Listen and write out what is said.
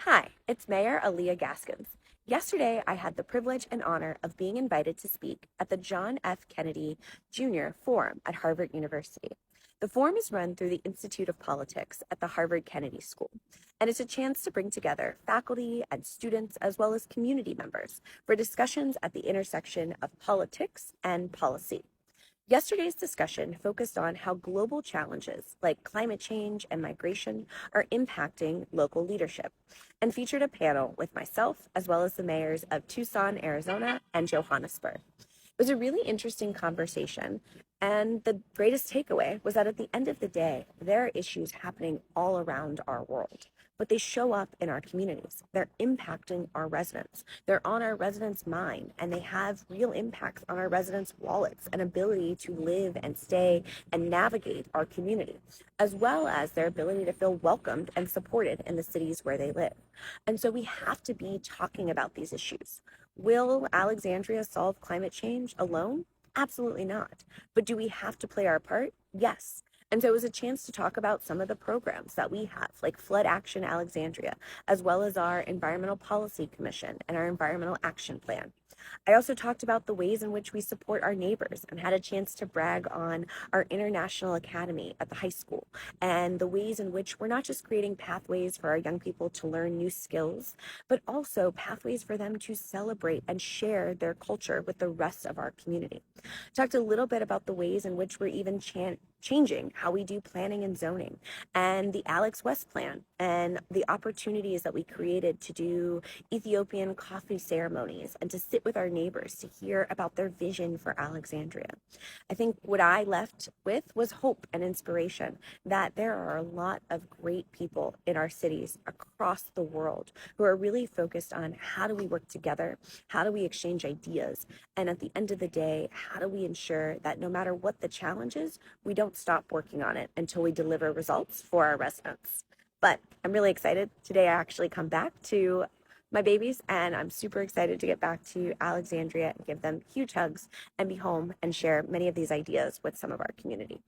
Hi, it's Mayor Aaliyah Gaskins. Yesterday, I had the privilege and honor of being invited to speak at the John F. Kennedy Jr. Forum at Harvard University. The forum is run through the Institute of Politics at the Harvard Kennedy School, and it's a chance to bring together faculty and students as well as community members for discussions at the intersection of politics and policy. Yesterday's discussion focused on how global challenges like climate change and migration are impacting local leadership and featured a panel with myself as well as the mayors of Tucson, Arizona and Johannesburg. It was a really interesting conversation. And the greatest takeaway was that at the end of the day, there are issues happening all around our world, but they show up in our communities. They're impacting our residents. They're on our residents' mind, and they have real impacts on our residents' wallets and ability to live and stay and navigate our community, as well as their ability to feel welcomed and supported in the cities where they live. And so we have to be talking about these issues. Will Alexandria solve climate change alone? Absolutely not. But do we have to play our part? Yes. And so it was a chance to talk about some of the programs that we have, like Flood Action Alexandria, as well as our Environmental Policy Commission and our Environmental Action Plan. I also talked about the ways in which we support our neighbors and had a chance to brag on our International Academy at the high school and the ways in which we're not just creating pathways for our young people to learn new skills, but also pathways for them to celebrate and share their culture with the rest of our community. Talked a little bit about the ways in which we're even changing how we do planning and zoning and the Alex West plan and the opportunities that we created to do Ethiopian coffee ceremonies and to sit with our neighbors to hear about their vision for Alexandria. I think what I left with was hope and inspiration that there are a lot of great people in our cities across the world who are really focused on how do we work together, how do we exchange ideas, and at the end of the day, how do we ensure that no matter what the challenge is, we don't stop working on it until we deliver results for our residents. But I'm really excited. Today I actually come back to my babies, and I'm super excited to get back to Alexandria and give them huge hugs and be home and share many of these ideas with some of our community.